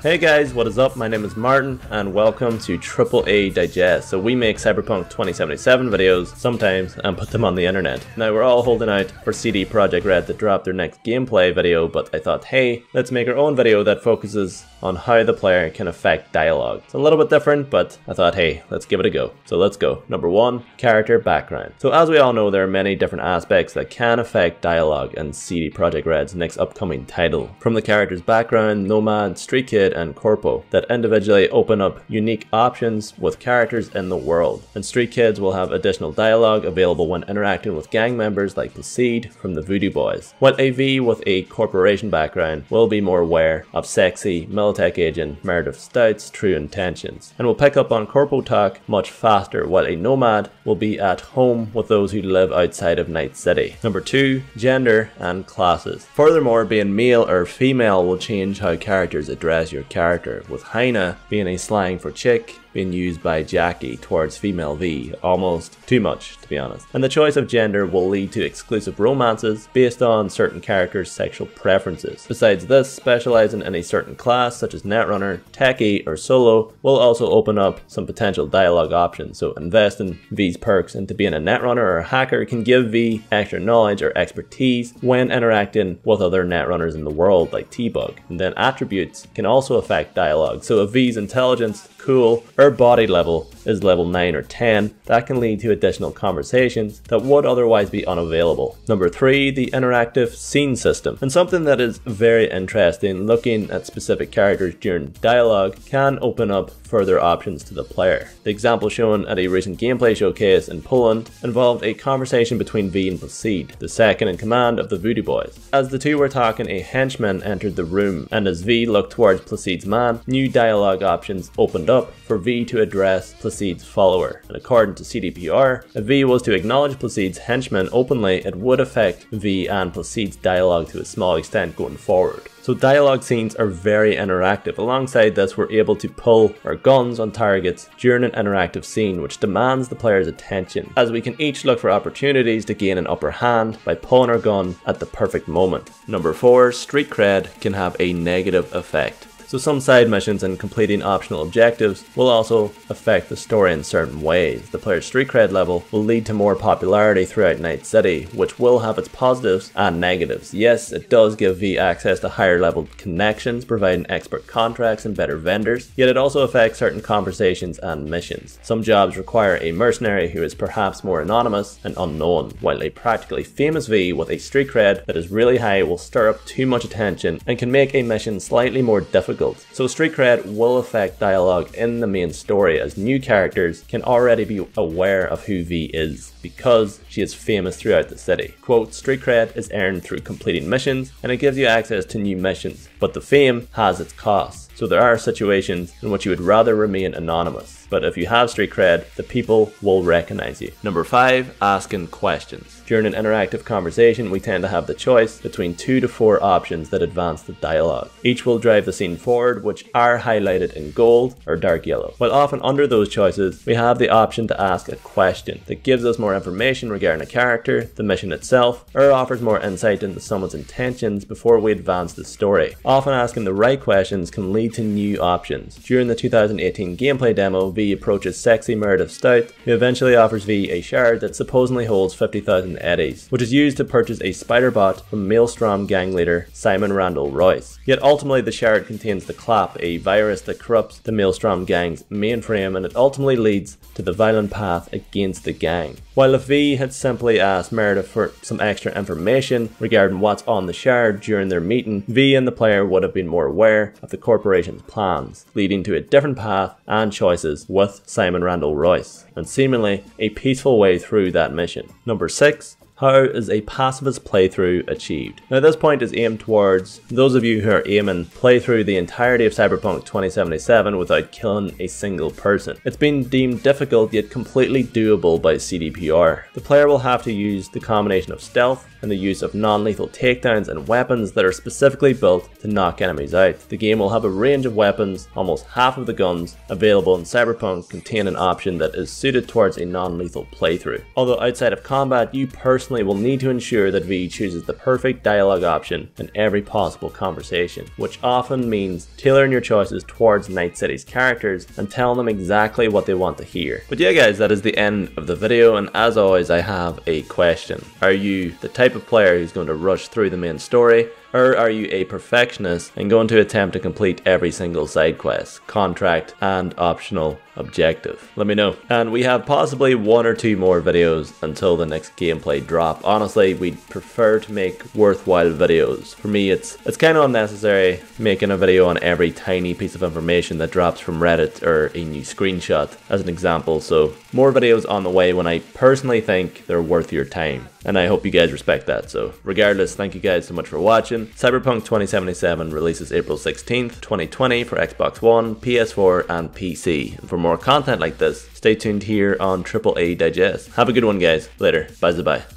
Hey guys, what is up? My name is Martin and welcome to AAA Digest. So we make Cyberpunk 2077 videos sometimes and put them on the internet. Now we're all holding out for CD Projekt Red to drop their next gameplay video, but I thought, hey, let's make our own video that focuses on how the player can affect dialogue. It's a little bit different, but I thought, hey, let's give it a go. So let's go. Number 1, character background. So as we all know, there are many different aspects that can affect dialogue in CD Projekt Red's next upcoming title. From the character's background, Nomad, Street Kid, and Corpo that individually open up unique options with characters in the world. And Street Kids will have additional dialogue available when interacting with gang members like Placide from the Voodoo Boys, while AV with a corporation background will be more aware of sexy Militech agent Meredith Stout's true intentions, and will pick up on Corpo talk much faster, while a Nomad will be at home with those who live outside of Night City. Number 2, gender and classes. Furthermore, being male or female will change how characters address your character, with Hyena being a slang for chick being used by Jackie towards female V, almost too much to be honest. And the choice of gender will lead to exclusive romances based on certain characters' sexual preferences. Besides this, specializing in a certain class such as Netrunner, Techie, or Solo will also open up some potential dialogue options. So investing V's perks into being a Netrunner or a hacker can give V extra knowledge or expertise when interacting with other Netrunners in the world like T-Bug. And then attributes can also affect dialogue. So if V's intelligence, cool, or body level is level 9 or 10, that can lead to additional conversations that would otherwise be unavailable. Number 3, the interactive scene system. And something that is very interesting, looking at specific characters during dialogue can open up further options to the player. The example shown at a recent gameplay showcase in Poland involved a conversation between V and Placide, the second in command of the Voodoo Boys. As the two were talking, a henchman entered the room, and as V looked towards Placide's man, new dialogue options opened up for V to address Placide's follower. And according to CDPR, if V was to acknowledge Placide's henchman openly, it would affect V and Placide's dialogue to a small extent going forward. So dialogue scenes are very interactive. Alongside this, we're able to pull our guns on targets during an interactive scene, which demands the player's attention, as we can each look for opportunities to gain an upper hand by pulling our gun at the perfect moment. Number 4, street cred can have a negative effect. So some side missions and completing optional objectives will also affect the story in certain ways. The player's street cred level will lead to more popularity throughout Night City, which will have its positives and negatives. Yes, it does give V access to higher level connections, providing expert contracts and better vendors, yet it also affects certain conversations and missions. Some jobs require a mercenary who is perhaps more anonymous and unknown, while a practically famous V with a street cred that is really high will stir up too much attention and can make a mission slightly more difficult. So street cred will affect dialogue in the main story, as new characters can already be aware of who V is because she is famous throughout the city. Quote, street cred is earned through completing missions and it gives you access to new missions, but the fame has its costs. So there are situations in which you would rather remain anonymous, but if you have street cred, the people will recognize you. Number 5, asking questions. During an interactive conversation, we tend to have the choice between 2 to 4 options that advance the dialogue. Each will drive the scene forward, which are highlighted in gold or dark yellow. While often under those choices, we have the option to ask a question that gives us more information regarding a character, the mission itself, or offers more insight into someone's intentions before we advance the story. Often asking the right questions can lead to new options. During the 2018 gameplay demo, V approaches sexy Meredith Stout, who eventually offers V a shard that supposedly holds 50,000 eddies, which is used to purchase a spider bot from Maelstrom gang leader Simon Randall Royce. Yet ultimately the shard contains the Clap, a virus that corrupts the Maelstrom gang's mainframe, and it ultimately leads to the violent path against the gang. While if V had simply asked Meredith for some extra information regarding what's on the shard during their meeting, V and the player would have been more aware of the corporation's plans, leading to a different path and choices with Simon Randall Royce, and seemingly a peaceful way through that mission. Number 6, how is a pacifist playthrough achieved? Now this point is aimed towards those of you who are aiming play through the entirety of Cyberpunk 2077 without killing a single person. It's been deemed difficult yet completely doable by CDPR. The player will have to use the combination of stealth and the use of non-lethal takedowns and weapons that are specifically built to knock enemies out. The game will have a range of weapons. Almost half of the guns available in Cyberpunk contain an option that is suited towards a non-lethal playthrough. Although outside of combat, you personally personally will need to ensure that V chooses the perfect dialogue option in every possible conversation, which often means tailoring your choices towards Night City's characters and telling them exactly what they want to hear. But yeah guys, that is the end of the video, and as always I have a question. Are you the type of player who's going to rush through the main story, or are you a perfectionist and going to attempt to complete every single side quest, contract, and optional objective? Let me know. And we have possibly 1 or 2 more videos until the next gameplay drop. Honestly, we'd prefer to make worthwhile videos. For me, it's kind of unnecessary making a video on every tiny piece of information that drops from Reddit or a new screenshot, as an example. So more videos on the way when I personally think they're worth your time. And I hope you guys respect that. So regardless, thank you guys so much for watching. Cyberpunk 2077 releases April 16th, 2020 for Xbox One, PS4 and PC. And for more content like this, stay tuned here on AAA Digest. Have a good one guys. Later. Bye-bye.